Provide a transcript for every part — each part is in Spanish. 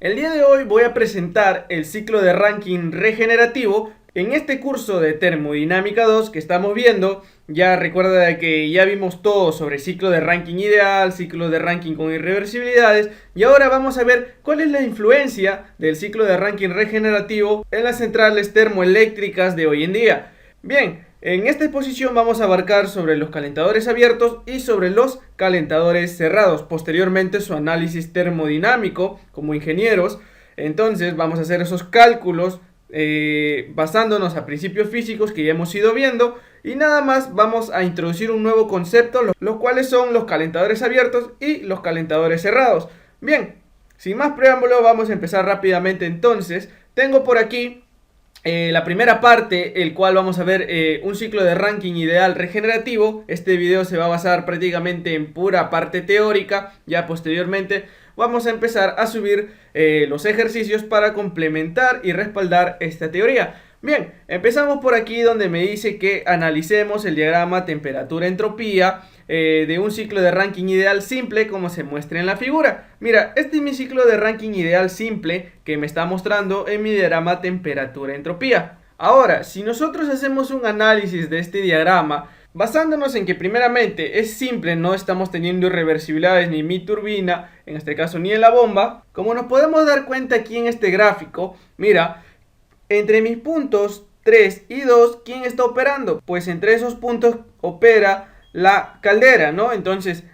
El día de hoy voy a presentar el ciclo de Rankine regenerativo. En este curso de termodinámica 2 que estamos viendo, ya recuerda que ya vimos todo sobre ciclo de Rankine ideal, ciclo de Rankine con irreversibilidades, y ahora vamos a ver cuál es la influencia del ciclo de Rankine regenerativo en las centrales termoeléctricas de hoy en día. Bien, en esta exposición vamos a abarcar sobre los calentadores abiertos y sobre los calentadores cerrados, posteriormente su análisis termodinámico como ingenieros. Entonces vamos a hacer esos cálculos basándonos a principios físicos que ya hemos ido viendo, y nada más vamos a introducir un nuevo concepto, los cuales son los calentadores abiertos y los calentadores cerrados. Bien, sin más preámbulo vamos a empezar rápidamente. Entonces tengo por aquí la primera parte, el cual vamos a ver un ciclo de Rankine ideal regenerativo. Este video se va a basar prácticamente en pura parte teórica. Ya posteriormente vamos a empezar a subir los ejercicios para complementar y respaldar esta teoría. Bien, empezamos por aquí donde me dice que analicemos el diagrama temperatura-entropía de un ciclo de Rankine ideal simple como se muestra en la figura. Mira, este es mi ciclo de Rankine ideal simple que me está mostrando en mi diagrama temperatura-entropía. Ahora, si nosotros hacemos un análisis de este diagrama, basándonos en que primeramente es simple, no estamos teniendo irreversibilidades ni en mi turbina, en este caso ni en la bomba, como nos podemos dar cuenta aquí en este gráfico, mira, entre mis puntos 3 y 2, ¿quién está operando? Pues entre esos puntos opera la caldera, ¿no? Entonces,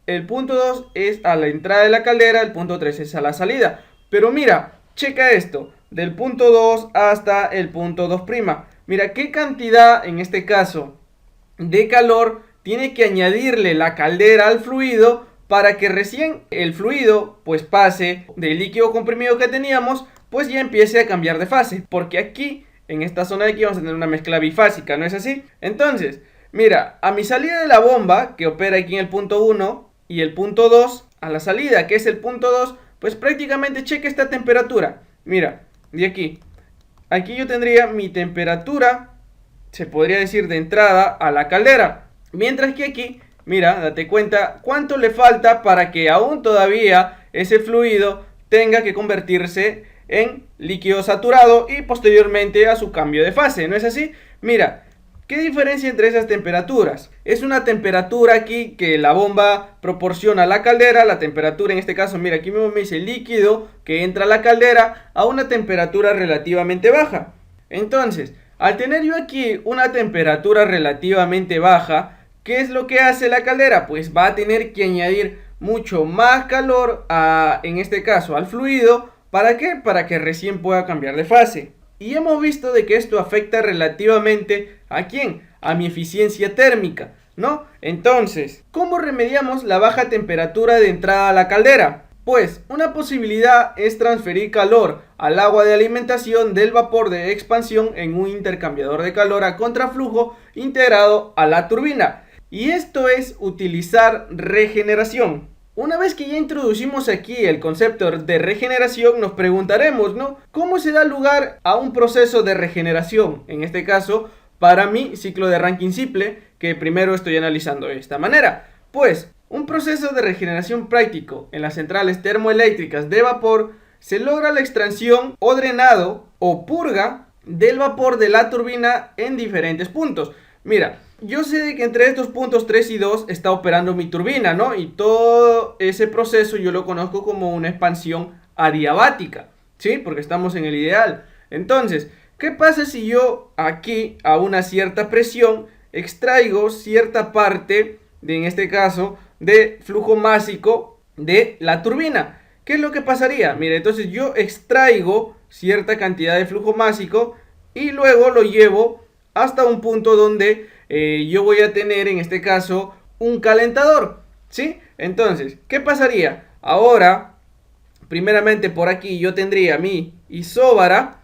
el punto 2 es a la entrada de la caldera, el punto 3 es a la salida. Pero mira, checa esto, del punto 2 hasta el punto 2'. Mira, ¿qué cantidad, en este caso, de calor tiene que añadirle la caldera al fluido para que recién el fluido pues pase del líquido comprimido que teníamos, pues ya empiece a cambiar de fase? Porque aquí, en esta zona de aquí, vamos a tener una mezcla bifásica, ¿no es así? Entonces, mira, a mi salida de la bomba, que opera aquí en el punto 1, y el punto 2, a la salida, que es el punto 2, pues prácticamente cheque esta temperatura. Mira, de aquí yo tendría mi temperatura, se podría decir, de entrada a la caldera. Mientras que aquí, mira, date cuenta cuánto le falta para que aún todavía ese fluido tenga que convertirse en líquido saturado y posteriormente a su cambio de fase, ¿no es así? Mira, ¿qué diferencia entre esas temperaturas? Es una temperatura aquí que la bomba proporciona a la caldera, la temperatura en este caso, mira, aquí mismo me dice líquido que entra a la caldera a una temperatura relativamente baja. Entonces, al tener yo aquí una temperatura relativamente baja, ¿qué es lo que hace la caldera? Pues va a tener que añadir mucho más calor en este caso al fluido. ¿Para qué? Para que recién pueda cambiar de fase. Y hemos visto de que esto afecta relativamente ¿a quién? A mi eficiencia térmica, ¿no? Entonces, ¿cómo remediamos la baja temperatura de entrada a la caldera? Pues una posibilidad es transferir calor al agua de alimentación del vapor de expansión en un intercambiador de calor a contraflujo integrado a la turbina. Y esto es utilizar regeneración. Una vez que ya introducimos aquí el concepto de regeneración, nos preguntaremos, ¿no? ¿Cómo se da lugar a un proceso de regeneración? En este caso, para mi ciclo de Rankine simple, que primero estoy analizando de esta manera. Pues, un proceso de regeneración práctico en las centrales termoeléctricas de vapor se logra la extracción o drenado o purga del vapor de la turbina en diferentes puntos. Mira, yo sé de que entre estos puntos 3 y 2 está operando mi turbina, ¿no? Y todo ese proceso yo lo conozco como una expansión adiabática, ¿sí? Porque estamos en el ideal. Entonces, ¿qué pasa si yo aquí a una cierta presión extraigo cierta parte, en este caso, de flujo másico de la turbina? ¿Qué es lo que pasaría? Mira, entonces yo extraigo cierta cantidad de flujo másico y luego lo llevo hasta un punto donde yo voy a tener en este caso un calentador, ¿sí? Entonces, ¿qué pasaría? Ahora, primeramente por aquí yo tendría mi isóbara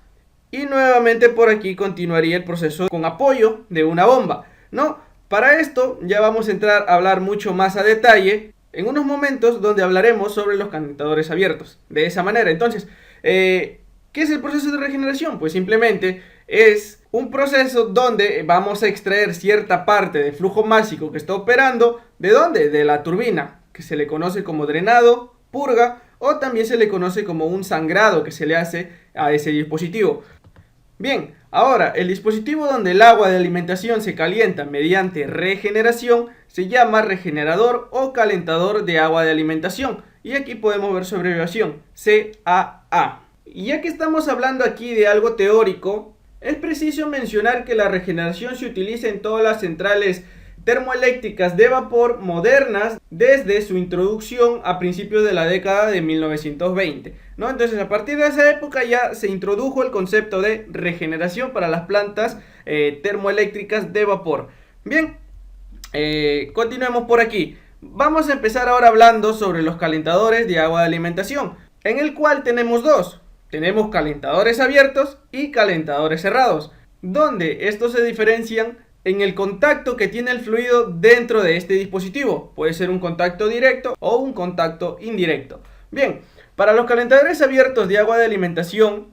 y nuevamente por aquí continuaría el proceso con apoyo de una bomba, ¿no? Para esto ya vamos a entrar a hablar mucho más a detalle en unos momentos donde hablaremos sobre los calentadores abiertos. De esa manera, entonces, ¿qué es el proceso de regeneración? Pues simplemente es un proceso donde vamos a extraer cierta parte de flujo másico que está operando. ¿De dónde? De la turbina, que se le conoce como drenado, purga o también se le conoce como un sangrado que se le hace a ese dispositivo. Bien, ahora el dispositivo donde el agua de alimentación se calienta mediante regeneración se llama regenerador o calentador de agua de alimentación, y aquí podemos ver su abreviación CAA. Y ya que estamos hablando aquí de algo teórico, es preciso mencionar que la regeneración se utiliza en todas las centrales termoeléctricas de vapor modernas desde su introducción a principios de la década de 1920, ¿no? Entonces, a partir de esa época ya se introdujo el concepto de regeneración para las plantas termoeléctricas de vapor. Bien, continuemos por aquí. Vamos a empezar ahora hablando sobre los calentadores de agua de alimentación, en el cual tenemos dos. Tenemos calentadores abiertos y calentadores cerrados, donde estos se diferencian en el contacto que tiene el fluido dentro de este dispositivo. Puede ser un contacto directo o un contacto indirecto. Bien, para los calentadores abiertos de agua de alimentación,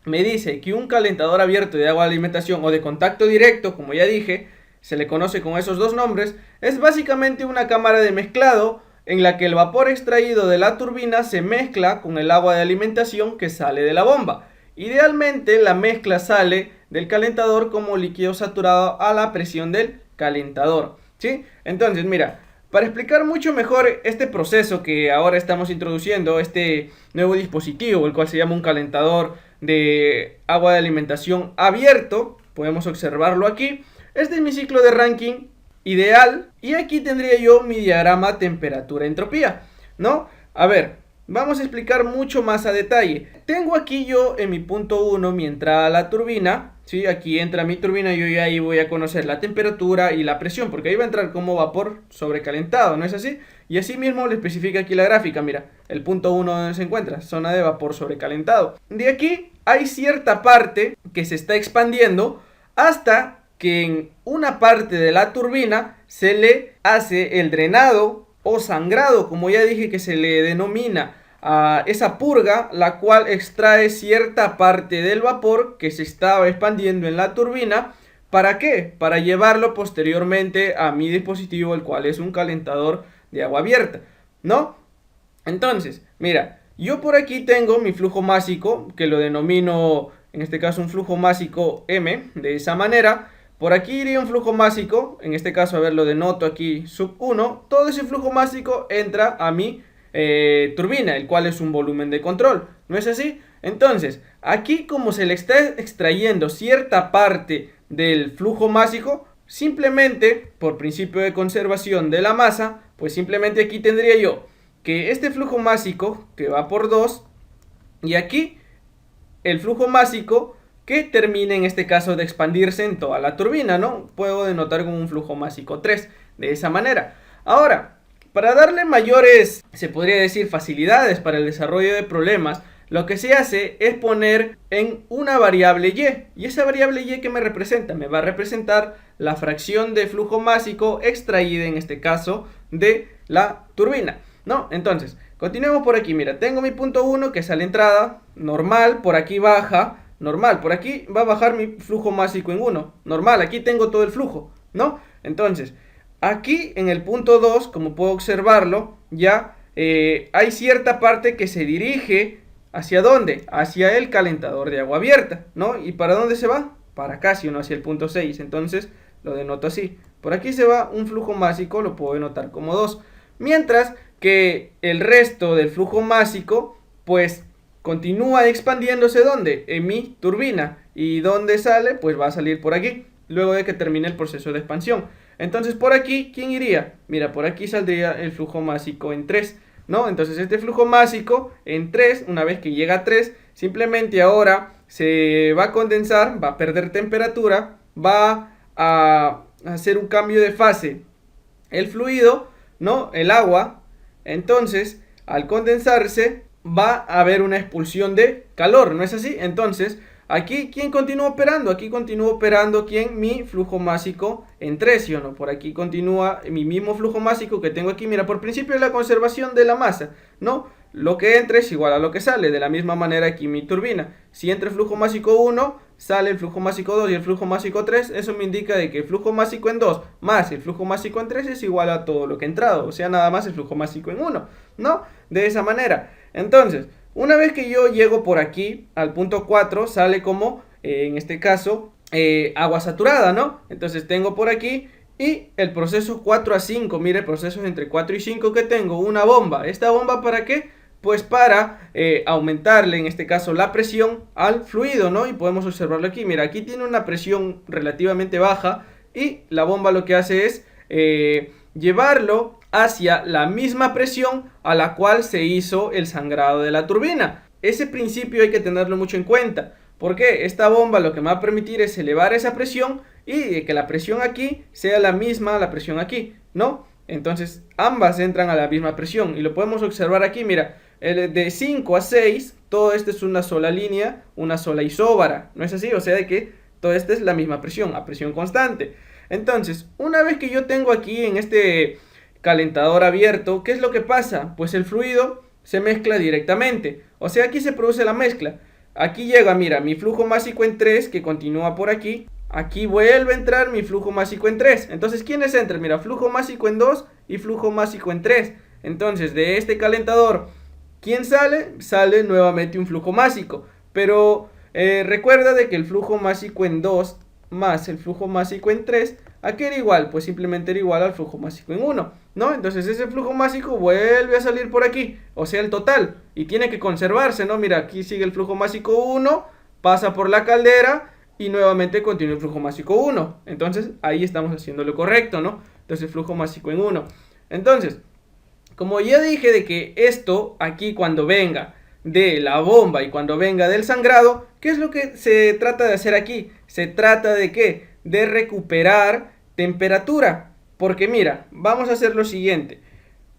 me dice que un calentador abierto de agua de alimentación o de contacto directo, como ya dije, se le conoce con esos dos nombres, es básicamente una cámara de mezclado en la que el vapor extraído de la turbina se mezcla con el agua de alimentación que sale de la bomba. Idealmente la mezcla sale del calentador como líquido saturado a la presión del calentador, ¿sí? Entonces, mira, para explicar mucho mejor este proceso que ahora estamos introduciendo, este nuevo dispositivo, el cual se llama un calentador de agua de alimentación abierto, podemos observarlo aquí. Este es mi ciclo de Rankine ideal y aquí tendría yo mi diagrama temperatura-entropía, ¿no? A ver, vamos a explicar mucho más a detalle. Tengo aquí yo en mi punto 1 mi entrada a la turbina, ¿sí? Aquí entra mi turbina, yo ya ahí voy a conocer la temperatura y la presión, porque ahí va a entrar como vapor sobrecalentado, ¿no es así? Y así mismo le especifica aquí la gráfica, mira, el punto 1 donde se encuentra, zona de vapor sobrecalentado. De aquí hay cierta parte que se está expandiendo hasta que en una parte de la turbina se le hace el drenado o sangrado, como ya dije que se le denomina a esa purga, la cual extrae cierta parte del vapor que se estaba expandiendo en la turbina. ¿Para qué? Para llevarlo posteriormente a mi dispositivo, el cual es un calentador de agua abierta, ¿no? Entonces, mira, yo por aquí tengo mi flujo másico, que lo denomino en este caso un flujo másico M, de esa manera. Por aquí iría un flujo másico, en este caso, a ver, lo denoto aquí sub 1. Todo ese flujo másico entra a mi turbina, el cual es un volumen de control, ¿no es así? Entonces, aquí como se le está extrayendo cierta parte del flujo másico, simplemente por principio de conservación de la masa, pues simplemente aquí tendría yo que este flujo másico que va por 2 y aquí el flujo másico que termine en este caso de expandirse en toda la turbina, ¿no? Puedo denotar como un flujo másico 3, de esa manera. Ahora, para darle mayores, se podría decir, facilidades para el desarrollo de problemas, lo que se hace es poner en una variable y. ¿Y esa variable y qué me representa? Me va a representar la fracción de flujo másico extraída, en este caso, de la turbina, ¿no? Entonces, continuemos por aquí. Mira, tengo mi punto 1 que es a la entrada, normal, por aquí baja, normal, por aquí va a bajar mi flujo másico en 1, normal, aquí tengo todo el flujo, ¿no? Entonces, aquí en el punto 2, como puedo observarlo, ya hay cierta parte que se dirige, ¿hacia dónde? Hacia el calentador de agua abierta, ¿no? ¿Y para dónde se va? Para acá, si no, hacia el punto 6, entonces lo denoto así. Por aquí se va un flujo másico, lo puedo denotar como 2, mientras que el resto del flujo másico, pues continúa expandiéndose, ¿dónde? En mi turbina. ¿Y dónde sale? Pues va a salir por aquí, luego de que termine el proceso de expansión. Entonces por aquí, ¿quién iría? Mira, por aquí saldría el flujo másico en 3, ¿no? Entonces este flujo másico en 3, una vez que llega a 3, simplemente ahora se va a condensar, va a perder temperatura, va a hacer un cambio de fase el fluido, ¿no? El agua. Entonces, al condensarse, va a haber una expulsión de calor, ¿no es así? Entonces, aquí, ¿quién continúa operando? Aquí continúa operando, ¿quién? Mi flujo másico en 3, ¿sí o no? Por aquí continúa mi mismo flujo másico que tengo aquí. Mira, por principio de la conservación de la masa, ¿no? Lo que entra es igual a lo que sale. De la misma manera aquí mi turbina. Si entra el flujo másico 1, sale el flujo másico 2 y el flujo másico 3. Eso me indica de que el flujo másico en 2 más el flujo másico en 3 es igual a todo lo que ha entrado. O sea, nada más el flujo másico en 1, ¿no? De esa manera. Entonces, una vez que yo llego por aquí al punto 4, sale como, en este caso, agua saturada, ¿no? Entonces tengo por aquí y el proceso 4 a 5, mire, procesos entre 4 y 5 que tengo, una bomba. ¿Esta bomba para qué? Pues para aumentarle, en este caso, la presión al fluido, ¿no? Y podemos observarlo aquí. Mira, aquí tiene una presión relativamente baja y la bomba lo que hace es llevarlo hacia la misma presión a la cual se hizo el sangrado de la turbina. Ese principio hay que tenerlo mucho en cuenta, porque esta bomba lo que me va a permitir es elevar esa presión y que la presión aquí sea la misma a la presión aquí, ¿no? Entonces ambas entran a la misma presión y lo podemos observar aquí, mira, de 5 a 6, todo esto es una sola línea, una sola isóbara, ¿no es así? O sea de que todo esto es la misma presión, a presión constante. Entonces, una vez que yo tengo aquí en este calentador abierto, ¿qué es lo que pasa? Pues el fluido se mezcla directamente, o sea, aquí se produce la mezcla. Aquí llega, mira, mi flujo másico en 3 que continúa por aquí. Aquí vuelve a entrar mi flujo másico en 3. Entonces, ¿quiénes entran? Mira, flujo másico en 2 y flujo másico en 3. Entonces, de este calentador, ¿quién sale? Sale nuevamente un flujo másico. Pero recuerda de que el flujo másico en 2 más el flujo másico en 3, ¿a qué era igual? Pues simplemente era igual al flujo másico en 1, ¿no? Entonces ese flujo másico vuelve a salir por aquí, o sea el total, y tiene que conservarse, ¿no? Mira, aquí sigue el flujo másico 1, pasa por la caldera y nuevamente continúa el flujo másico 1. Entonces ahí estamos haciendo lo correcto, ¿no? Entonces flujo másico en 1. Entonces, como ya dije de que esto aquí cuando venga de la bomba y cuando venga del sangrado, ¿qué es lo que se trata de hacer aquí? Se trata de ¿qué? De recuperar temperatura. Porque mira, vamos a hacer lo siguiente.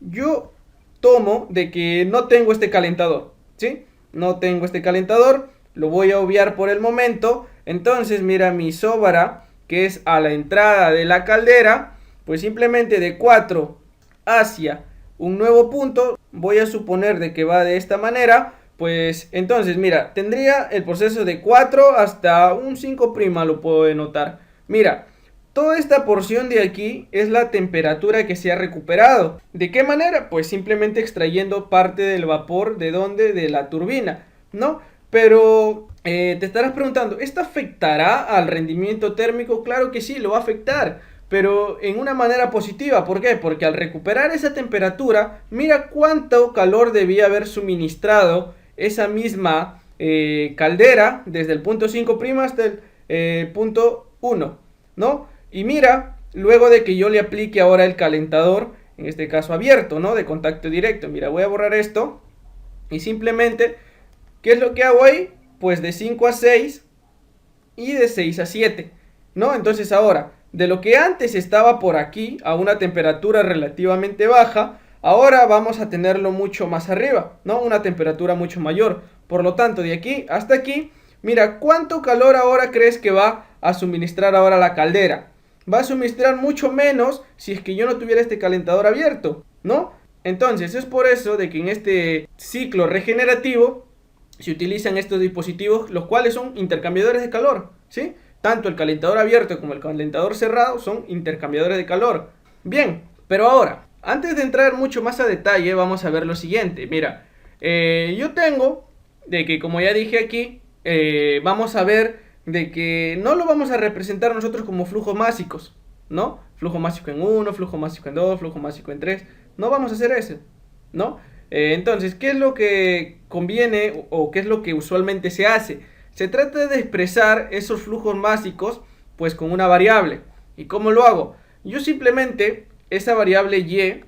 Yo tomo de que no tengo este calentador, ¿sí? No tengo este calentador, lo voy a obviar por el momento. Entonces, mira, mi isóbara, que es a la entrada de la caldera, pues simplemente de 4 hacia un nuevo punto, voy a suponer de que va de esta manera, pues entonces mira, tendría el proceso de 4 hasta un 5', lo puedo denotar. Mira, toda esta porción de aquí es la temperatura que se ha recuperado. ¿De qué manera? Pues simplemente extrayendo parte del vapor de donde, de la turbina, ¿no? Pero te estarás preguntando, ¿esto afectará al rendimiento térmico? Claro que sí, lo va a afectar, pero en una manera positiva. ¿Por qué? Porque al recuperar esa temperatura, mira cuánto calor debía haber suministrado esa misma caldera desde el punto 5' hasta el punto 1, ¿no? Y mira, luego de que yo le aplique ahora el calentador, en este caso abierto, ¿no? De contacto directo. Mira, voy a borrar esto y simplemente, ¿qué es lo que hago ahí? Pues de 5 a 6 y de 6 a 7, ¿no? Entonces ahora, de lo que antes estaba por aquí a una temperatura relativamente baja, ahora vamos a tenerlo mucho más arriba, ¿no? Una temperatura mucho mayor. Por lo tanto, de aquí hasta aquí, mira, ¿cuánto calor ahora crees que va a suministrar ahora la caldera? Va a suministrar mucho menos si es que yo no tuviera este calentador abierto, ¿no? Entonces, es por eso de que en este ciclo regenerativo se utilizan estos dispositivos, los cuales son intercambiadores de calor, ¿sí? Tanto el calentador abierto como el calentador cerrado son intercambiadores de calor. Bien, pero ahora, antes de entrar mucho más a detalle, vamos a ver lo siguiente. Mira, yo tengo de que, como ya dije aquí, vamos a ver de que no lo vamos a representar nosotros como flujos másicos, ¿no? Flujo másico en 1, flujo másico en 2, flujo másico en 3. No vamos a hacer eso, ¿no? Entonces, ¿qué es lo que conviene o qué es lo que usualmente se hace? Se trata de expresar esos flujos másicos pues con una variable. ¿Y cómo lo hago? Yo simplemente esa variable y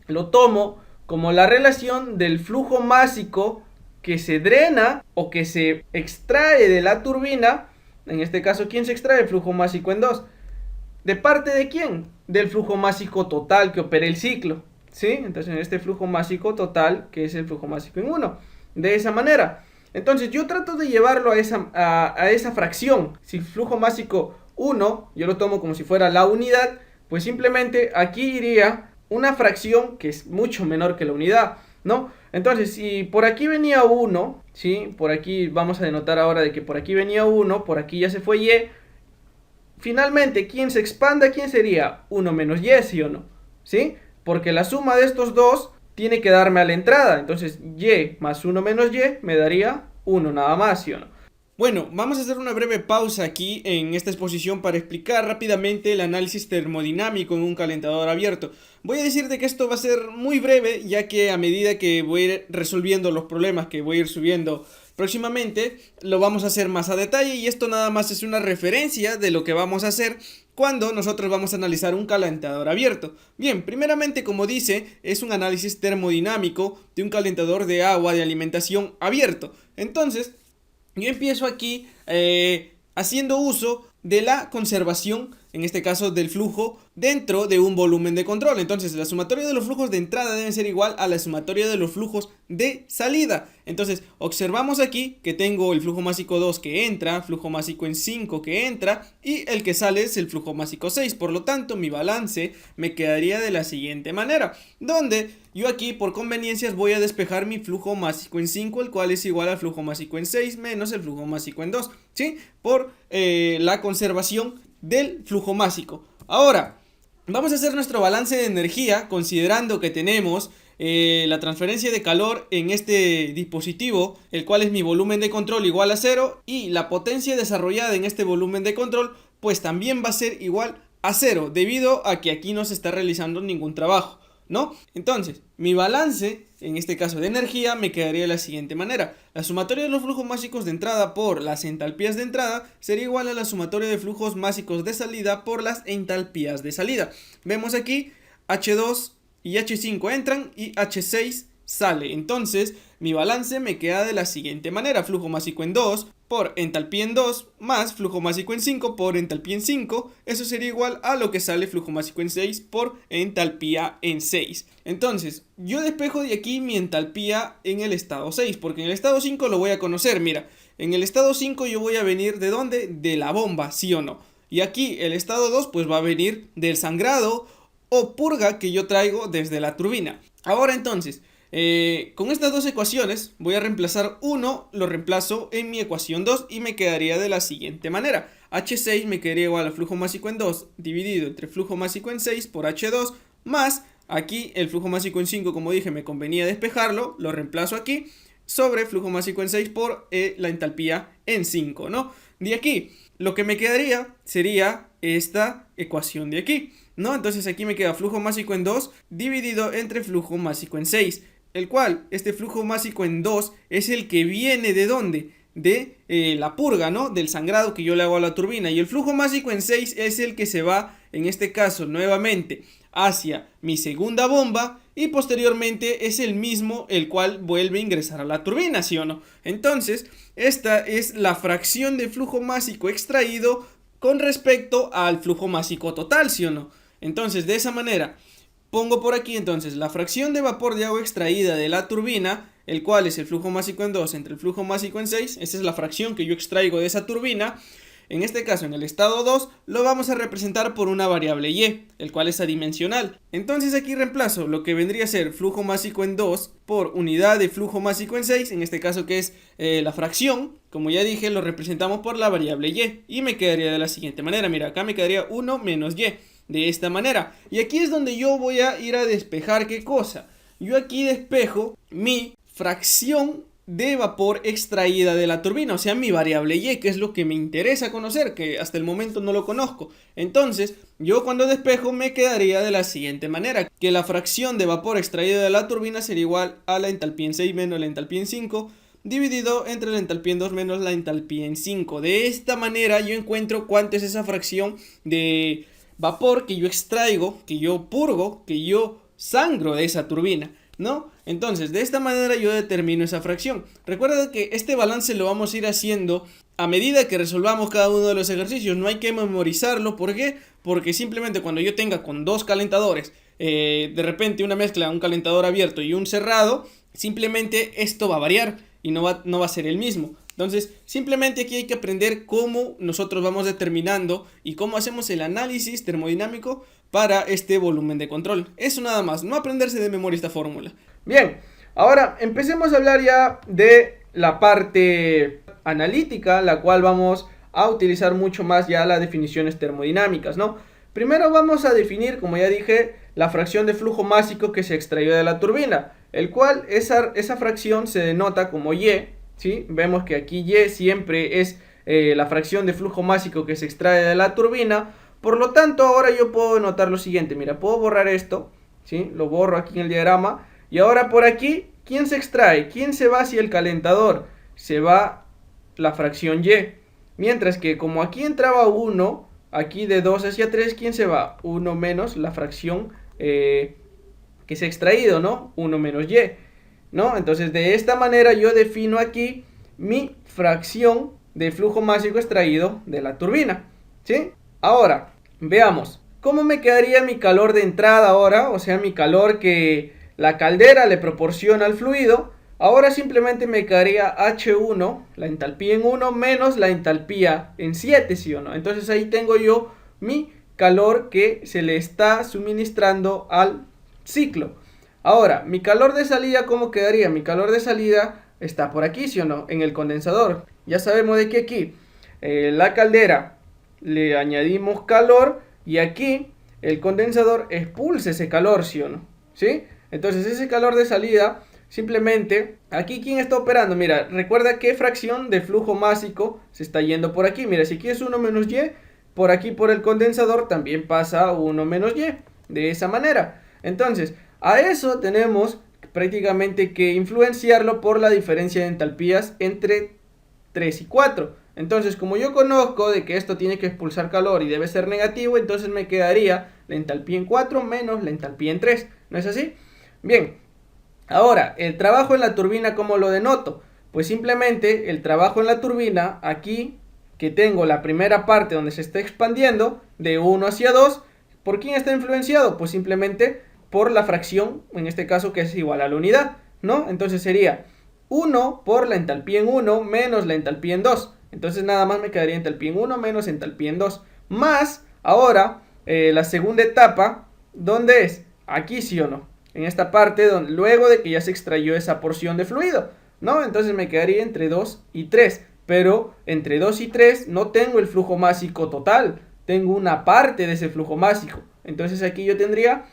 lo tomo como la relación del flujo másico que se drena o que se extrae de la turbina. En este caso, ¿quién se extrae? El flujo másico en 2. ¿De parte de quién? Del flujo másico total que opera el ciclo, ¿sí? Entonces, en este flujo másico total, que es el flujo másico en 1. De esa manera. Entonces, yo trato de llevarlo a esa fracción. Si flujo másico 1, yo lo tomo como si fuera la unidad, pues simplemente aquí iría una fracción que es mucho menor que la unidad, ¿no? Entonces, si por aquí venía 1, ¿sí? Por aquí vamos a denotar ahora de que por aquí venía 1, por aquí ya se fue y. Finalmente, ¿quién se expanda? ¿Quién sería? 1 menos y, ¿sí o no? ¿Sí? Porque la suma de estos dos tiene que darme a la entrada. Entonces Y más 1 menos Y me daría 1 nada más, ¿sí o no? Bueno, vamos a hacer una breve pausa aquí en esta exposición para explicar rápidamente el análisis termodinámico en un calentador abierto. Voy a decirte que esto va a ser muy breve, ya que a medida que voy a ir resolviendo los problemas que voy a ir subiendo próximamente, lo vamos a hacer más a detalle, y esto nada más es una referencia de lo que vamos a hacer cuando nosotros vamos a analizar un calentador abierto. Bien, primeramente, como dice, es un análisis termodinámico de un calentador de agua de alimentación abierto. Entonces, yo empiezo aquí haciendo uso de la conservación, en este caso del flujo, dentro de un volumen de control. Entonces la sumatoria de los flujos de entrada debe ser igual a la sumatoria de los flujos de salida. Entonces observamos aquí que tengo el flujo másico 2 que entra, flujo másico en 5 que entra, y el que sale es el flujo másico 6. Por lo tanto, mi balance me quedaría de la siguiente manera, donde yo aquí por conveniencias voy a despejar mi flujo másico en 5, el cual es igual al flujo másico en 6 menos el flujo másico en 2, ¿sí? Por la conservación del flujo másico. Ahora, vamos a hacer nuestro balance de energía considerando que tenemos la transferencia de calor en este dispositivo, el cual es mi volumen de control igual a 0, y la potencia desarrollada en este volumen de control pues también va a ser igual a 0, debido a que aquí no se está realizando ningún trabajo, ¿no? Entonces, mi balance, en este caso de energía, me quedaría de la siguiente manera. La sumatoria de los flujos másicos de entrada por las entalpías de entrada sería igual a la sumatoria de flujos másicos de salida por las entalpías de salida. Vemos aquí H2 y H5 entran y H6 sale. Entonces, mi balance me queda de la siguiente manera: flujo másico en 2 por entalpía en 2 más flujo másico en 5 por entalpía en 5. Eso sería igual a lo que sale flujo másico en 6 por entalpía en 6. Entonces, yo despejo de aquí mi entalpía en el estado 6, porque en el estado 5 lo voy a conocer. Mira, en el estado 5 yo voy a venir ¿de dónde? De la bomba, ¿sí o no? Y aquí el estado 2 pues va a venir del sangrado o purga que yo traigo desde la turbina. Ahora entonces, con estas dos ecuaciones voy a reemplazar 1, lo reemplazo en mi ecuación 2 y me quedaría de la siguiente manera: H6 me quedaría igual a flujo másico en 2 dividido entre flujo másico en 6 por H2, más aquí el flujo másico en 5, como dije, me convenía despejarlo, lo reemplazo aquí, sobre flujo másico en 6 por la entalpía en 5, ¿no? De aquí, lo que me quedaría sería esta ecuación de aquí, ¿no? Entonces aquí me queda flujo másico en 2 dividido entre flujo másico en 6, el cual, este flujo másico en 2 es el que viene ¿de dónde? De la purga, ¿no? Del sangrado que yo le hago a la turbina. Y el flujo másico en 6 es el que se va, en este caso, nuevamente hacia mi segunda bomba, y posteriormente es el mismo el cual vuelve a ingresar a la turbina, ¿sí o no? Entonces, esta es la fracción de flujo másico extraído con respecto al flujo másico total, ¿sí o no? Entonces, de esa manera, pongo por aquí entonces la fracción de vapor de agua extraída de la turbina, el cual es el flujo másico en 2 entre el flujo másico en 6. Esta es la fracción que yo extraigo de esa turbina. En este caso, en el estado 2, lo vamos a representar por una variable y, el cual es adimensional. Entonces aquí reemplazo lo que vendría a ser flujo másico en 2 por unidad de flujo másico en 6, en este caso que es la fracción. Como ya dije, lo representamos por la variable y me quedaría de la siguiente manera. Mira, acá me quedaría 1 menos y, de esta manera. Y aquí es donde yo voy a ir a despejar, ¿qué cosa? Yo aquí despejo mi fracción de vapor extraída de la turbina, o sea, mi variable y, que es lo que me interesa conocer, que hasta el momento no lo conozco. Entonces, yo cuando despejo me quedaría de la siguiente manera: que la fracción de vapor extraída de la turbina sería igual a la entalpía en 6 menos la entalpía en 5, dividido entre la entalpía en 2 menos la entalpía en 5. De esta manera yo encuentro cuánto es esa fracción de vapor que yo extraigo, que yo purgo, que yo sangro de esa turbina, ¿no? Entonces, de esta manera yo determino esa fracción. Recuerda que este balance lo vamos a ir haciendo a medida que resolvamos cada uno de los ejercicios. No hay que memorizarlo. ¿Por qué? Porque simplemente cuando yo tenga con dos calentadores, de repente una mezcla, un calentador abierto y un cerrado, simplemente esto va a variar y no va a ser el mismo. Entonces, simplemente aquí hay que aprender cómo nosotros vamos determinando y cómo hacemos el análisis termodinámico para este volumen de control. Eso nada más, no aprenderse de memoria esta fórmula. Bien, ahora empecemos a hablar ya de la parte analítica, la cual vamos a utilizar mucho más ya las definiciones termodinámicas, ¿no? Primero vamos a definir, como ya dije, la fracción de flujo másico que se extrayó de la turbina, el cual esa fracción se denota como Y, ¿sí? Vemos que aquí Y siempre es la fracción de flujo másico que se extrae de la turbina. Por lo tanto, ahora yo puedo notar lo siguiente, mira, puedo borrar esto, ¿sí? Lo borro aquí en el diagrama, y ahora por aquí, ¿quién se extrae? ¿Quién se va hacia el calentador? Se va la fracción Y, mientras que como aquí entraba 1, aquí de 2 hacia 3, ¿quién se va? 1 menos la fracción que se ha extraído, ¿no? 1 menos Y, ¿no? Entonces de esta manera yo defino aquí mi fracción de flujo másico extraído de la turbina, ¿sí? Ahora, veamos, ¿cómo me quedaría mi calor de entrada ahora? O sea, mi calor que la caldera le proporciona al fluido. Ahora simplemente me quedaría H1, la entalpía en 1, menos la entalpía en 7, ¿sí o no? Entonces ahí tengo yo mi calor que se le está suministrando al ciclo. Ahora, mi calor de salida, ¿cómo quedaría? Mi calor de salida está por aquí, ¿sí o no? En el condensador. Ya sabemos de que aquí la caldera le añadimos calor y aquí el condensador expulsa ese calor, ¿sí o no? ¿Sí? Entonces ese calor de salida, simplemente, aquí ¿quién está operando? Mira, recuerda qué fracción de flujo másico se está yendo por aquí. Mira, si aquí es 1 menos Y, por aquí por el condensador también pasa 1 menos Y. De esa manera. Entonces, a eso tenemos prácticamente que influenciarlo por la diferencia de entalpías entre 3 y 4. Entonces, como yo conozco de que esto tiene que expulsar calor y debe ser negativo, entonces me quedaría la entalpía en 4 menos la entalpía en 3. ¿No es así? Bien, ahora, el trabajo en la turbina, ¿cómo lo denoto? Pues simplemente el trabajo en la turbina, aquí que tengo la primera parte donde se está expandiendo, de 1 hacia 2, ¿por quién está influenciado? Pues simplemente por la fracción, en este caso que es igual a la unidad, ¿no? Entonces sería 1 por la entalpía en 1 menos la entalpía en 2. Entonces nada más me quedaría entalpía en 1 menos entalpía en 2. Más, ahora, la segunda etapa, ¿dónde es? Aquí, ¿sí o no? En esta parte, donde, luego de que ya se extrayó esa porción de fluido, ¿no? Entonces me quedaría entre 2 y 3. Pero entre 2 y 3 no tengo el flujo másico total. Tengo una parte de ese flujo másico. Entonces aquí yo tendría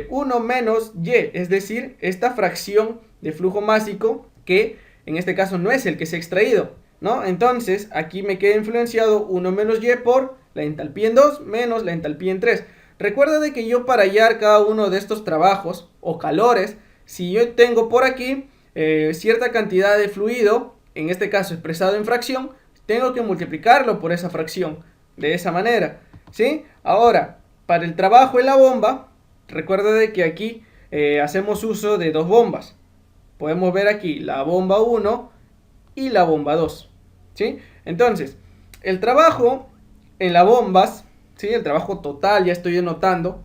1 menos Y, es decir, esta fracción de flujo másico que en este caso no es el que se ha extraído, ¿no? Entonces aquí me queda influenciado 1 menos Y por la entalpía en 2 menos la entalpía en 3. Recuerda de que yo para hallar cada uno de estos trabajos o calores, si yo tengo por aquí cierta cantidad de fluido, en este caso expresado en fracción, tengo que multiplicarlo por esa fracción, de esa manera, ¿sí? Ahora, para el trabajo en la bomba, recuerda de que aquí hacemos uso de dos bombas. Podemos ver aquí la bomba 1 y la bomba 2, ¿sí? Entonces, el trabajo en las bombas, ¿sí? El trabajo total, ya estoy anotando.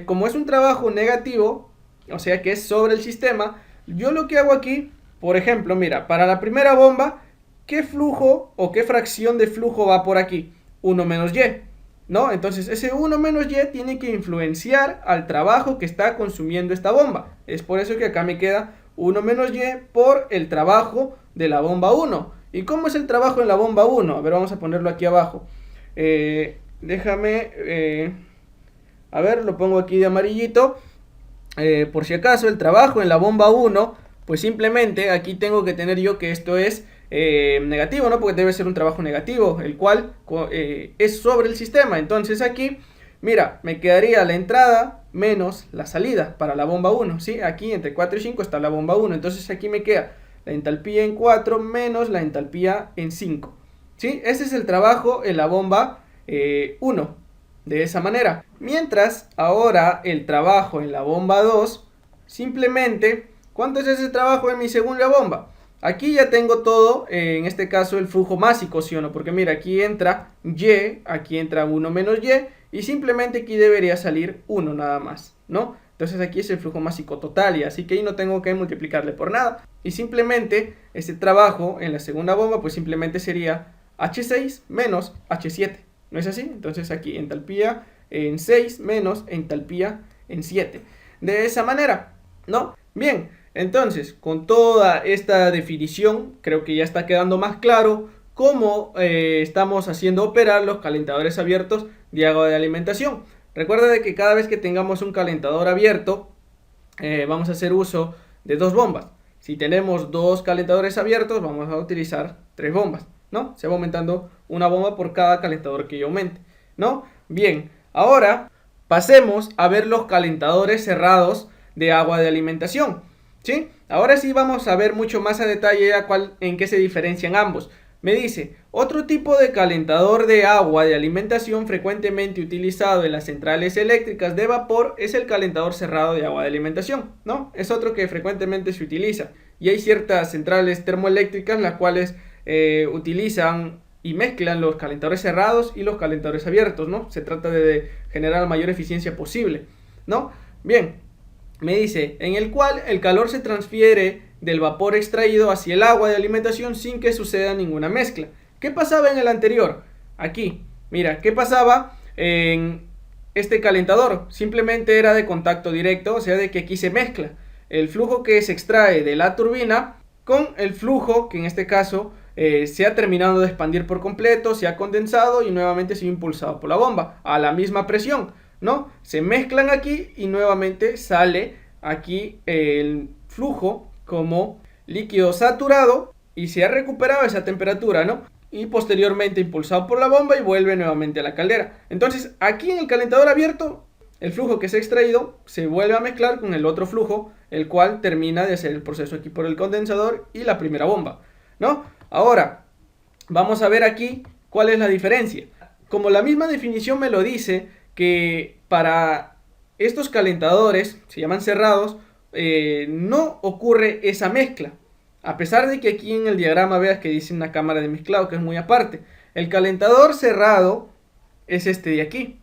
Como es un trabajo negativo, o sea que es sobre el sistema, yo lo que hago aquí, por ejemplo, mira, para la primera bomba, ¿qué flujo o qué fracción de flujo va por aquí? 1 menos Y, ¿no? Entonces ese 1 menos Y tiene que influenciar al trabajo que está consumiendo esta bomba. Es por eso que acá me queda 1 menos Y por el trabajo de la bomba 1. ¿Y cómo es el trabajo en la bomba 1? A ver, vamos a ponerlo aquí abajo. Déjame, a ver, lo pongo aquí de amarillito. Por si acaso, el trabajo en la bomba 1, pues simplemente aquí tengo que tener yo que esto es negativo, ¿no? Porque debe ser un trabajo negativo, el cual es sobre el sistema. Entonces aquí, mira, me quedaría la entrada menos la salida para la bomba 1, ¿sí? Aquí entre 4 y 5 está la bomba 1. Entonces aquí me queda la entalpía en 4 menos la entalpía en 5, ¿sí? Ese es el trabajo en la bomba 1. De esa manera. Mientras ahora el trabajo en la bomba 2, simplemente, ¿cuánto es ese trabajo en mi segunda bomba? Aquí ya tengo todo, en este caso el flujo másico, ¿sí o no? Porque mira, aquí entra Y, aquí entra 1 menos Y simplemente aquí debería salir 1 nada más, ¿no? Entonces aquí es el flujo másico total y así que ahí no tengo que multiplicarle por nada. Y simplemente este trabajo en la segunda bomba pues simplemente sería H6 menos H7. ¿No es así? Entonces aquí entalpía en 6 menos entalpía en 7. De esa manera, ¿no? Bien, entonces con toda esta definición creo que ya está quedando más claro cómo estamos haciendo operar los calentadores abiertos de agua de alimentación. Recuerda de que cada vez que tengamos un calentador abierto, vamos a hacer uso de dos bombas. Si tenemos dos calentadores abiertos, vamos a utilizar tres bombas, ¿no? Se va aumentando una bomba por cada calentador que yo aumente, ¿no? Bien, ahora pasemos a ver los calentadores cerrados de agua de alimentación, ¿sí? Ahora sí vamos a ver mucho más a detalle en qué se diferencian ambos. Me dice, otro tipo de calentador de agua de alimentación frecuentemente utilizado en las centrales eléctricas de vapor es el calentador cerrado de agua de alimentación, ¿no? Es otro que frecuentemente se utiliza. Y hay ciertas centrales termoeléctricas las cuales utilizan y mezclan los calentadores cerrados y los calentadores abiertos, ¿no? Se trata de generar la mayor eficiencia posible, ¿no? Bien, me dice, en el cual el calor se transfiere del vapor extraído hacia el agua de alimentación sin que suceda ninguna mezcla. ¿Qué pasaba en el anterior? Aquí, mira, ¿qué pasaba en este calentador? Simplemente era de contacto directo, o sea, de que aquí se mezcla el flujo que se extrae de la turbina con el flujo que en este caso se ha terminado de expandir por completo, se ha condensado y nuevamente se ha impulsado por la bomba a la misma presión, ¿no? Se mezclan aquí y nuevamente sale aquí el flujo como líquido saturado y se ha recuperado esa temperatura, ¿no? Y posteriormente impulsado por la bomba y vuelve nuevamente a la caldera. Entonces aquí en el calentador abierto, el flujo que se ha extraído se vuelve a mezclar con el otro flujo, el cual termina de hacer el proceso aquí por el condensador y la primera bomba, ¿no? Ahora, vamos a ver aquí cuál es la diferencia. Como la misma definición me lo dice, que para estos calentadores, se llaman cerrados, no ocurre esa mezcla. A pesar de que aquí en el diagrama veas que dice una cámara de mezclado, que es muy aparte. El calentador cerrado es este de aquí,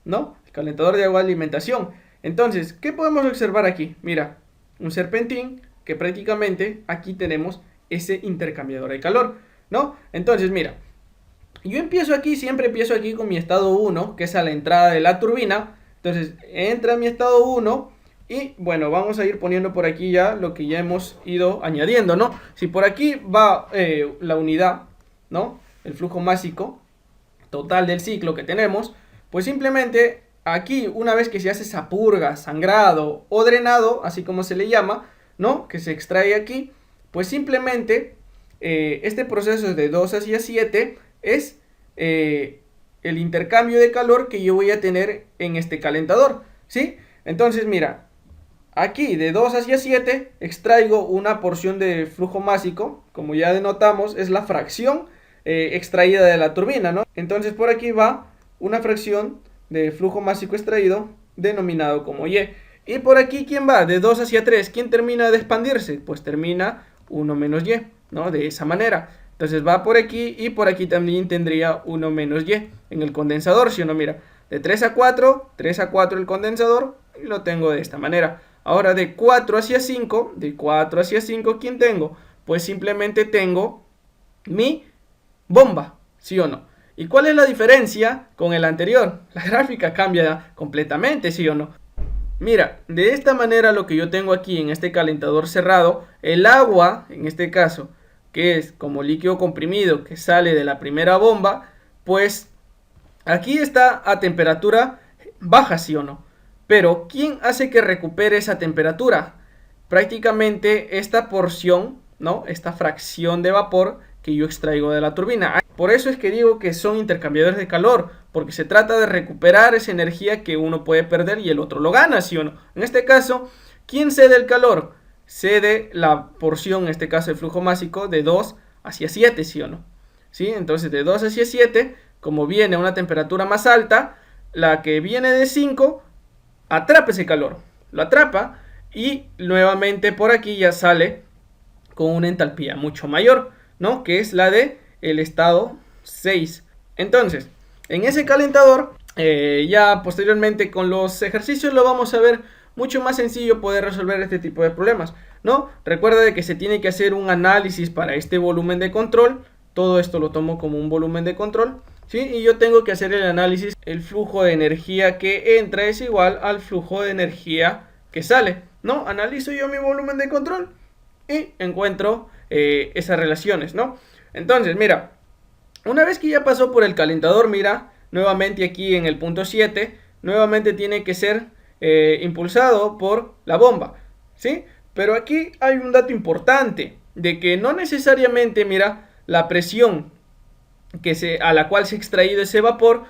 ¿no? El calentador de agua de alimentación. Entonces, ¿qué podemos observar aquí? Mira, un serpentín que prácticamente aquí tenemos ese intercambiador de calor, ¿no? Entonces, mira, yo siempre empiezo aquí con mi estado 1, que es a la entrada de la turbina. Entonces, entra mi estado 1 y bueno, vamos a ir poniendo por aquí ya lo que ya hemos ido añadiendo, ¿no? Si por aquí va la unidad, ¿no? El flujo másico total del ciclo que tenemos, pues simplemente aquí, una vez que se hace esa purga, sangrado o drenado, así como se le llama, ¿no? Que se extrae aquí, pues simplemente este proceso de 2 hacia 7 es el intercambio de calor que yo voy a tener en este calentador, ¿sí? Entonces, mira, aquí de 2 hacia 7 extraigo una porción de flujo másico, como ya denotamos, es la fracción extraída de la turbina, ¿no? Entonces por aquí va una fracción de flujo másico extraído denominado como Y. Y por aquí, ¿quién va? De 2 hacia 3, ¿quién termina de expandirse? Pues termina 1 menos Y, ¿no? De esa manera. Entonces va por aquí y por aquí también tendría 1 menos Y en el condensador, si uno mira. De 3 a 4, 3 a 4 el condensador y lo tengo de esta manera. Ahora de 4 hacia 5, de 4 hacia 5, ¿quién tengo? Pues simplemente tengo mi bomba, ¿sí o no? ¿Y cuál es la diferencia con el anterior? La gráfica cambia completamente, ¿sí o no? Mira, de esta manera lo que yo tengo aquí en este calentador cerrado, el agua, en este caso, que es como líquido comprimido que sale de la primera bomba, pues aquí está a temperatura baja, ¿sí o no? Pero ¿quién hace que recupere esa temperatura? Prácticamente esta porción, ¿no? Esta fracción de vapor que yo extraigo de la turbina. Por eso es que digo que son intercambiadores de calor, porque se trata de recuperar esa energía que uno puede perder y el otro lo gana, ¿sí o no? En este caso, ¿quién cede el calor? Cede la porción, en este caso el flujo másico, de 2 hacia 7, ¿sí o no? ¿Sí? Entonces de 2 hacia 7, como viene a una temperatura más alta, la que viene de 5 atrapa ese calor, lo atrapa y nuevamente por aquí ya sale con una entalpía mucho mayor, ¿no? Que es la de el estado 6. Entonces, en ese calentador, ya posteriormente con los ejercicios lo vamos a ver mucho más sencillo poder resolver este tipo de problemas, ¿no? Recuerda de que se tiene que hacer un análisis para este volumen de control. Todo esto lo tomo como un volumen de control, ¿sí? Y yo tengo que hacer el análisis. El flujo de energía que entra es igual al flujo de energía que sale, ¿no? Analizo yo mi volumen de control y encuentro esas relaciones, ¿no? Entonces, mira, una vez que ya pasó por el calentador, mira, nuevamente aquí en el punto 7, nuevamente tiene que ser impulsado por la bomba, ¿sí? Pero aquí hay un dato importante, de que no necesariamente, mira, la presión a la cual se ha extraído ese vapor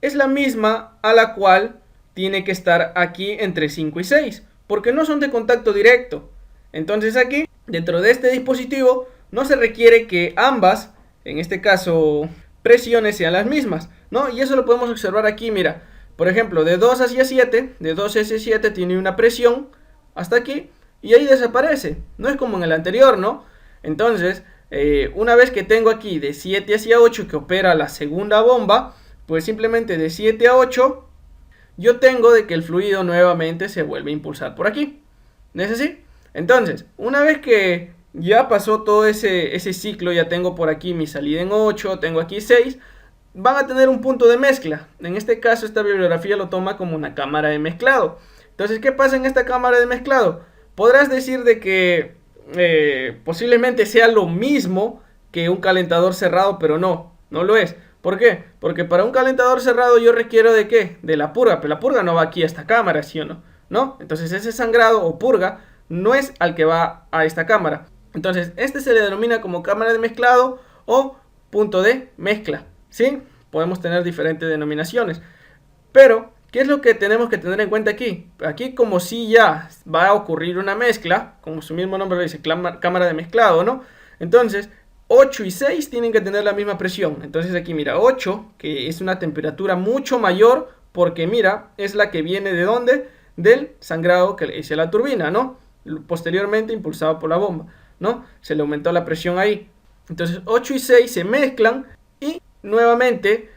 es la misma a la cual tiene que estar aquí entre 5 y 6, porque no son de contacto directo. Entonces aquí, dentro de este dispositivo, no se requiere que ambas, en este caso, presiones sean las mismas, ¿no? Y eso lo podemos observar aquí, mira. Por ejemplo, de 2 hacia 7, de 2 hacia 7 tiene una presión hasta aquí y ahí desaparece. No es como en el anterior, ¿no? Entonces, una vez que tengo aquí de 7 hacia 8 que opera la segunda bomba, pues simplemente de 7 a 8 yo tengo de que el fluido nuevamente se vuelve a impulsar por aquí. ¿No es así? Entonces, una vez que ya pasó todo ese ciclo, ya tengo por aquí mi salida en 8, tengo aquí 6, van a tener un punto de mezcla. En este caso, esta bibliografía lo toma como una cámara de mezclado. Entonces, ¿qué pasa en esta cámara de mezclado? Podrás decir de que posiblemente sea lo mismo que un calentador cerrado, pero no lo es. ¿Por qué? Porque para un calentador cerrado yo requiero de ¿qué? De la purga, pero la purga no va aquí a esta cámara, ¿sí o no? ¿No? Entonces ese sangrado o purga no es al que va a esta cámara. Entonces este se le denomina como cámara de mezclado o punto de mezcla, ¿sí? Podemos tener diferentes denominaciones. Pero, ¿qué es lo que tenemos que tener en cuenta aquí? Aquí como si ya va a ocurrir una mezcla, como su mismo nombre lo dice, cámara de mezclado, ¿no? Entonces, 8 y 6 tienen que tener la misma presión. Entonces aquí mira, 8, que es una temperatura mucho mayor, porque mira, es la que viene ¿de dónde? Del sangrado que le hice a la turbina, ¿no? Posteriormente impulsado por la bomba, ¿no? Se le aumentó la presión ahí. Entonces 8 y 6 se mezclan y nuevamente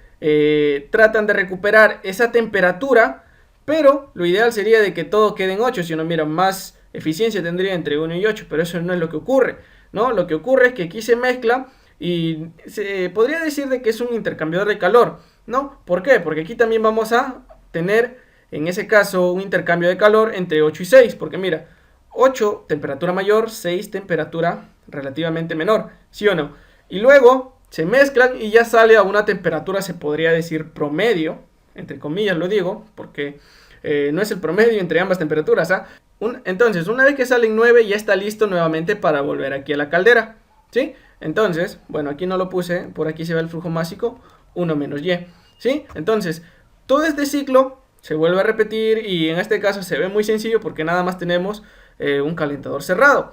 tratan de recuperar esa temperatura, pero lo ideal sería de que todo quede en 8, si uno mira, más eficiencia tendría entre 1 y 8, pero eso no es lo que ocurre, ¿no? Lo que ocurre es que aquí se mezcla y se podría decir de que es un intercambiador de calor, ¿no? ¿Por qué? Porque aquí también vamos a tener, en ese caso, un intercambio de calor entre 8 y 6, porque mira, 8 temperatura mayor, 6 temperatura relativamente menor, ¿sí o no? Y luego se mezclan y ya sale a una temperatura, se podría decir promedio, entre comillas lo digo, porque no es el promedio entre ambas temperaturas, ¿ah? Entonces, una vez que salen 9, ya está listo nuevamente para volver aquí a la caldera, ¿sí? Entonces, bueno, aquí no lo puse, por aquí se ve el flujo másico, 1 menos Y, ¿sí? Entonces, todo este ciclo se vuelve a repetir y en este caso se ve muy sencillo porque nada más tenemos un calentador cerrado.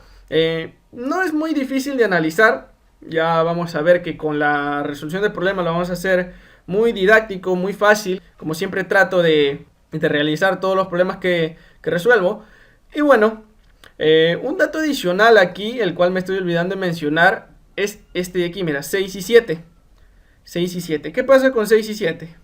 No es muy difícil de analizar, ya vamos a ver que con la resolución del problema lo vamos a hacer muy didáctico, muy fácil, como siempre trato de realizar todos los problemas que resuelvo. Y bueno, un dato adicional aquí, el cual me estoy olvidando de mencionar, es este de aquí, mira, 6 y 7. 6 y 7. ¿Qué pasa con 6 y 7?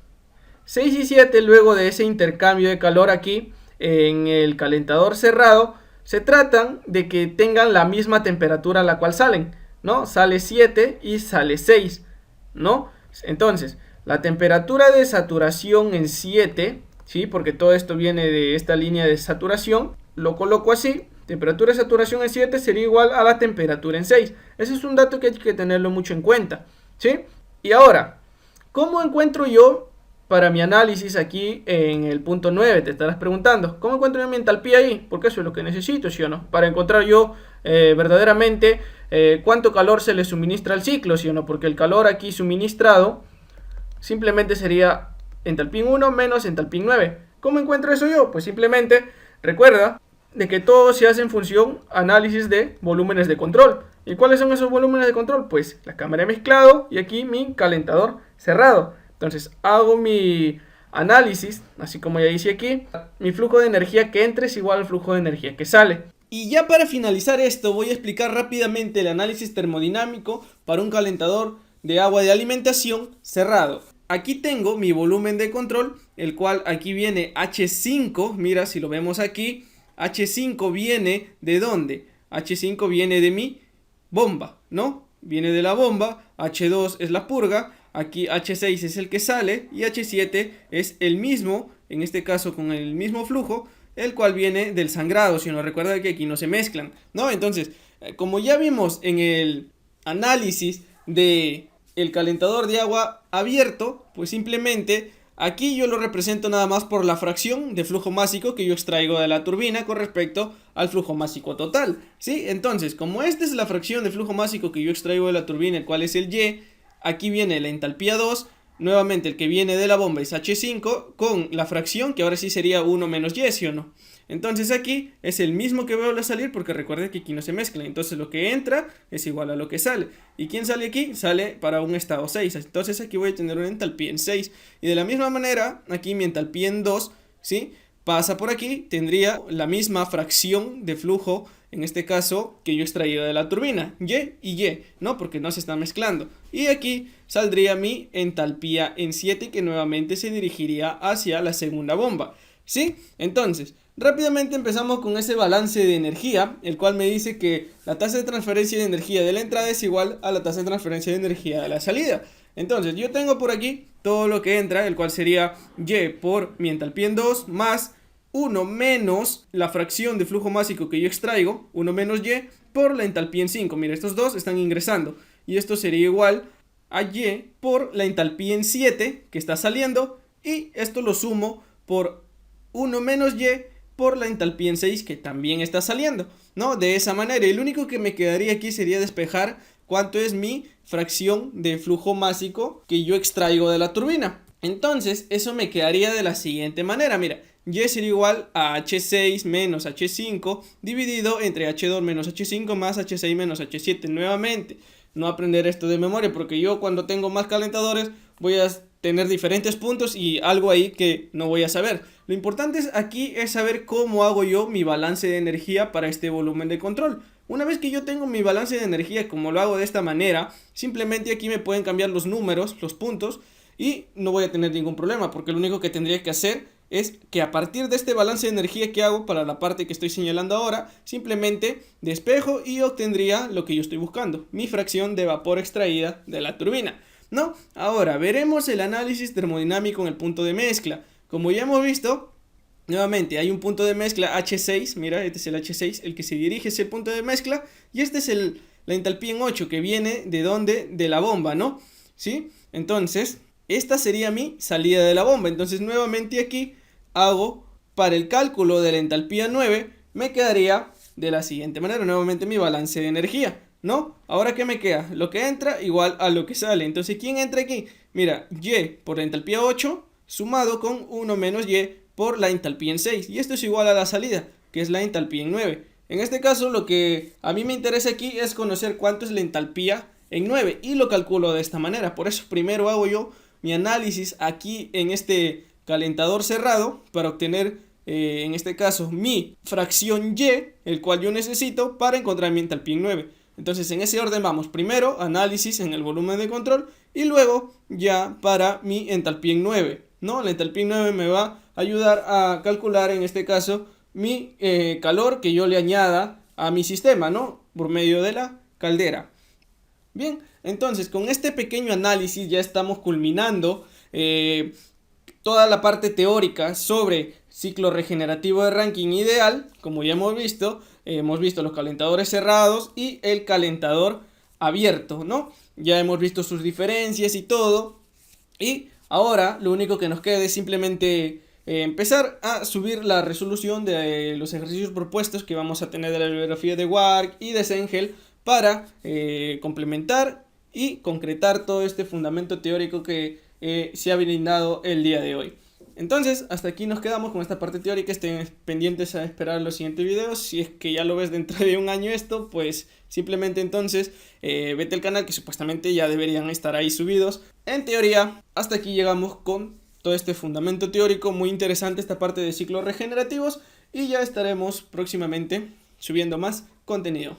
6 y 7, luego de ese intercambio de calor aquí, en el calentador cerrado, se tratan de que tengan la misma temperatura a la cual salen, ¿no? Sale 7 y sale 6, ¿no? Entonces, la temperatura de saturación en 7, ¿sí? Porque todo esto viene de esta línea de saturación, lo coloco así, temperatura de saturación en 7 sería igual a la temperatura en 6. Ese es un dato que hay que tenerlo mucho en cuenta, ¿sí? Y ahora, ¿cómo encuentro yo para mi análisis aquí en el punto 9? Te estarás preguntando, ¿cómo encuentro yo mi entalpía ahí? Porque eso es lo que necesito, ¿sí o no? Para encontrar yo verdaderamente cuánto calor se le suministra al ciclo, ¿sí o no? Porque el calor aquí suministrado simplemente sería entalpía 1 menos entalpía 9. ¿Cómo encuentro eso yo? Pues simplemente recuerda de que todo se hace en función análisis de volúmenes de control. ¿Y cuáles son esos volúmenes de control? Pues la cámara de mezclado y aquí mi calentador cerrado. Entonces hago mi análisis, así como ya hice aquí, mi flujo de energía que entra es igual al flujo de energía que sale. Y ya para finalizar esto voy a explicar rápidamente el análisis termodinámico para un calentador de agua de alimentación cerrado. Aquí tengo mi volumen de control, el cual aquí viene H5, mira si lo vemos aquí, H5 viene ¿de dónde? H5 viene de mi bomba, ¿no? Viene de la bomba, H2 es la purga, aquí H6 es el que sale y H7 es el mismo, en este caso con el mismo flujo, el cual viene del sangrado, si nos recuerda que aquí no se mezclan, ¿no? Entonces, como ya vimos en el análisis de el calentador de agua abierto, pues simplemente Aquí yo lo represento nada más por la fracción de flujo másico que yo extraigo de la turbina con respecto al flujo másico total, ¿sí? Entonces, como esta es la fracción de flujo másico que yo extraigo de la turbina, el cual es el Y, aquí viene la entalpía 2. Nuevamente el que viene de la bomba es H5 con la fracción que ahora sí sería 1 menos Y, ¿sí o no? Entonces aquí es el mismo que veo a salir porque recuerden que aquí no se mezcla. Entonces lo que entra es igual a lo que sale. ¿Y quién sale aquí? Sale para un estado 6. Entonces aquí voy a tener una entalpía en 6. Y de la misma manera, aquí mi entalpía en 2, ¿sí? Pasa por aquí, tendría la misma fracción de flujo, en este caso, que yo he extraído de la turbina, Y y Y, ¿no? Porque no se está mezclando. Y aquí saldría mi entalpía en 7, que nuevamente se dirigiría hacia la segunda bomba, ¿sí? Entonces, rápidamente empezamos con ese balance de energía, el cual me dice que la tasa de transferencia de energía de la entrada es igual a la tasa de transferencia de energía de la salida. Entonces, yo tengo por aquí todo lo que entra, el cual sería Y por mi entalpía en 2 más 1 menos la fracción de flujo másico que yo extraigo, 1 menos Y por la entalpía en 5. Mira, estos dos están ingresando y esto sería igual a Y por la entalpía en 7 que está saliendo, y esto lo sumo por 1 menos Y por la entalpía en 6 que también está saliendo, ¿no? De esa manera, el único que me quedaría aquí sería despejar cuánto es mi fracción de flujo másico que yo extraigo de la turbina. Entonces, eso me quedaría de la siguiente manera, mira. Y sería igual a H6 menos H5 dividido entre H2 menos H5 más H6 menos H7. Nuevamente, no aprender esto de memoria, porque yo cuando tengo más calentadores voy a tener diferentes puntos y algo ahí que no voy a saber. Lo importante aquí es saber cómo hago yo mi balance de energía para este volumen de control. Una vez que yo tengo mi balance de energía, como lo hago de esta manera, simplemente aquí me pueden cambiar los números, los puntos, y no voy a tener ningún problema, porque lo único que tendría que hacer es que a partir de este balance de energía que hago para la parte que estoy señalando ahora, simplemente despejo y obtendría lo que yo estoy buscando, mi fracción de vapor extraída de la turbina, ¿no? Ahora veremos el análisis termodinámico en el punto de mezcla. Como ya hemos visto, nuevamente hay un punto de mezcla H6, mira, este es el H6, el que se dirige hacia el punto de mezcla, y este es la entalpía en 8 que viene de donde, de la bomba, ¿no? ¿Sí? Entonces, esta sería mi salida de la bomba. Entonces nuevamente aquí hago para el cálculo de la entalpía 9, me quedaría de la siguiente manera, nuevamente mi balance de energía, ¿no? Ahora ¿qué me queda? Lo que entra igual a lo que sale. Entonces, ¿quién entra aquí? Mira, Y por la entalpía 8 sumado con 1 menos Y por la entalpía en 6. Y esto es igual a la salida, que es la entalpía en 9. En este caso, lo que a mí me interesa aquí es conocer cuánto es la entalpía en 9 y lo calculo de esta manera. Por eso primero hago yo mi análisis aquí en este calentador cerrado para obtener en este caso mi fracción Y, el cual yo necesito para encontrar mi entalpía en 9. Entonces en ese orden vamos, primero análisis en el volumen de control y luego ya para mi entalpía en 9, ¿no? La entalpía en 9 me va a ayudar a calcular en este caso mi calor que yo le añada a mi sistema, ¿no? Por medio de la caldera. Bien, entonces con este pequeño análisis ya estamos culminando toda la parte teórica sobre ciclo regenerativo de Rankine ideal. Como ya hemos visto los calentadores cerrados y el calentador abierto, ¿no? Ya hemos visto sus diferencias y todo. Y ahora lo único que nos queda es simplemente empezar a subir la resolución de los ejercicios propuestos que vamos a tener de la bibliografía de Wark y de Sengel para complementar y concretar todo este fundamento teórico que se ha brindado el día de hoy. Entonces, hasta aquí nos quedamos con esta parte teórica. Estén pendientes a esperar los siguientes videos. Si es que ya lo ves dentro de un año esto, pues simplemente entonces vete al canal, que supuestamente ya deberían estar ahí subidos. En teoría, hasta aquí llegamos con todo este fundamento teórico. Muy interesante esta parte de ciclos regenerativos. Y ya estaremos próximamente subiendo más contenido.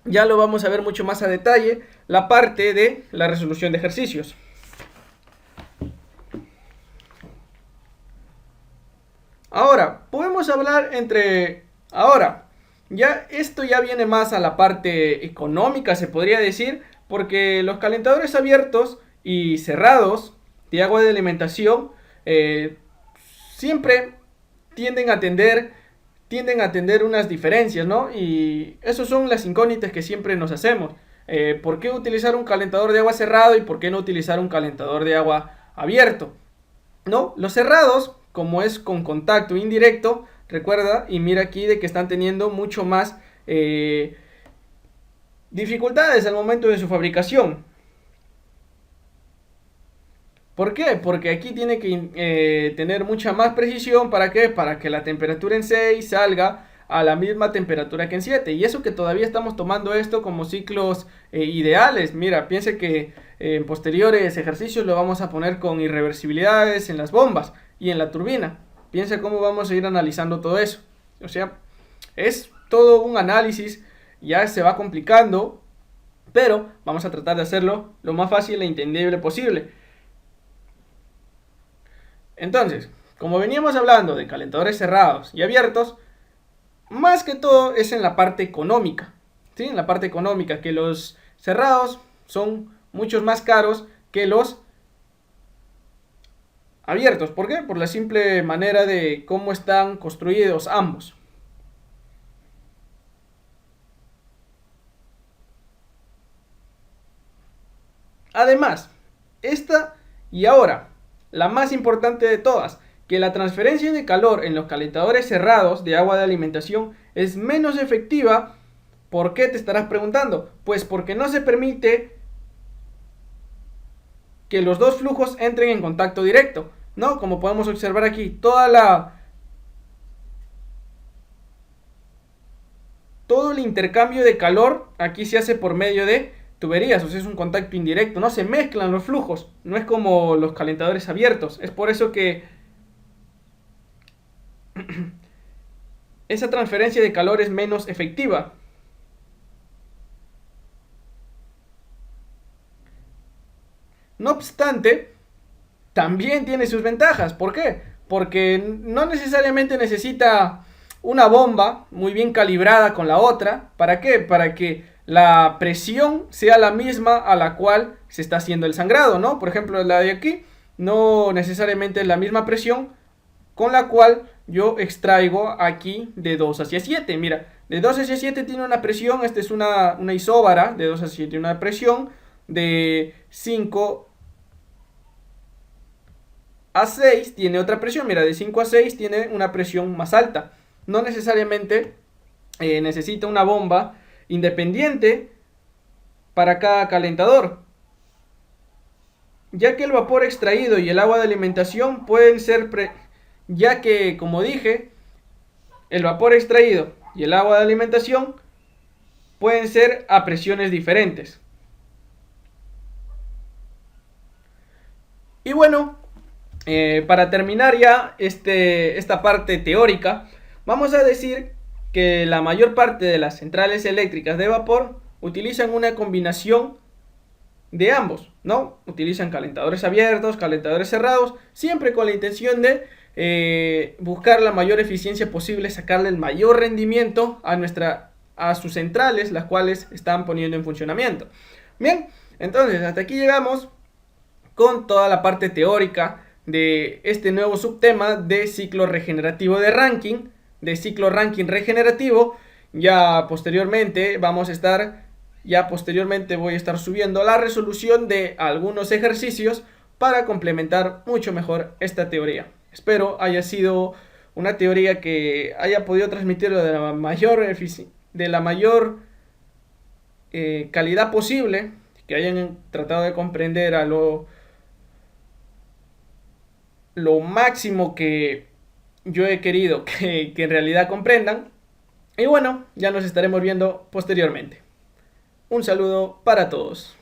ya lo vamos a ver mucho más a detalle, la parte de la resolución de ejercicios. Ahora, podemos hablar ahora, ya esto ya viene más a la parte económica, se podría decir, porque los calentadores abiertos y cerrados de agua de alimentación siempre tienden a tener unas diferencias, ¿no? Y esas son las incógnitas que siempre nos hacemos. ¿Por qué utilizar un calentador de agua cerrado y por qué no utilizar un calentador de agua abierto? ¿No? Los cerrados, como es con contacto indirecto, recuerda y mira aquí de que están teniendo mucho más dificultades al momento de su fabricación. ¿Por qué? Porque aquí tiene que tener mucha más precisión. ¿Para qué? Para que la temperatura en 6 salga a la misma temperatura que en 7. Y eso que todavía estamos tomando esto como ciclos ideales. Mira, piense que en posteriores ejercicios lo vamos a poner con irreversibilidades en las bombas y en la turbina. Piensa cómo vamos a ir analizando todo eso. O sea, es todo un análisis, ya se va complicando, pero vamos a tratar de hacerlo lo más fácil e entendible posible. Entonces, como veníamos hablando de calentadores cerrados y abiertos, más que todo es en la parte económica, ¿sí? En la parte económica, que los cerrados son muchos más caros que los abiertos. ¿Por qué? Por la simple manera de cómo están construidos ambos. Además, esta y ahora, la más importante de todas, que la transferencia de calor en los calentadores cerrados de agua de alimentación es menos efectiva. ¿Por qué te estarás preguntando? Pues porque no se permite que los dos flujos entren en contacto directo, ¿no? Como podemos observar aquí, todo el intercambio de calor aquí se hace por medio de tuberías, o sea, es un contacto indirecto, no se mezclan los flujos, no es como los calentadores abiertos. Es por eso que esa transferencia de calor es menos efectiva. No obstante, también tiene sus ventajas. ¿Por qué? Porque no necesariamente necesita una bomba muy bien calibrada con la otra. ¿Para qué? Para que la presión sea la misma a la cual se está haciendo el sangrado, ¿no? Por ejemplo, la de aquí no necesariamente es la misma presión con la cual yo extraigo aquí de 2 hacia 7. Mira, de 2 hacia 7 tiene una presión, esta es una isóbara de 2 hacia 7, una presión de 5 a 6 tiene otra presión. Mira, de 5 a 6 tiene una presión más alta. No necesariamente necesita una bomba independiente para cada calentador, ya que el vapor extraído y el agua de alimentación pueden ser ya que, como dije, el vapor extraído y el agua de alimentación pueden ser a presiones diferentes. Y bueno, para terminar ya esta parte teórica, vamos a decir que la mayor parte de las centrales eléctricas de vapor utilizan una combinación de ambos, ¿no? Utilizan calentadores abiertos, calentadores cerrados, siempre con la intención de buscar la mayor eficiencia posible, sacarle el mayor rendimiento a sus centrales, las cuales están poniendo en funcionamiento. Bien, entonces hasta aquí llegamos con toda la parte teórica de este nuevo subtema de ciclo regenerativo de Rankine, de ciclo Rankine regenerativo. Ya posteriormente voy a estar subiendo la resolución de algunos ejercicios para complementar mucho mejor esta teoría. Espero haya sido una teoría que haya podido transmitirlo de la mayor calidad posible, que hayan tratado de comprender a lo máximo que yo he querido que en realidad comprendan. Y bueno, ya nos estaremos viendo posteriormente. Un saludo para todos.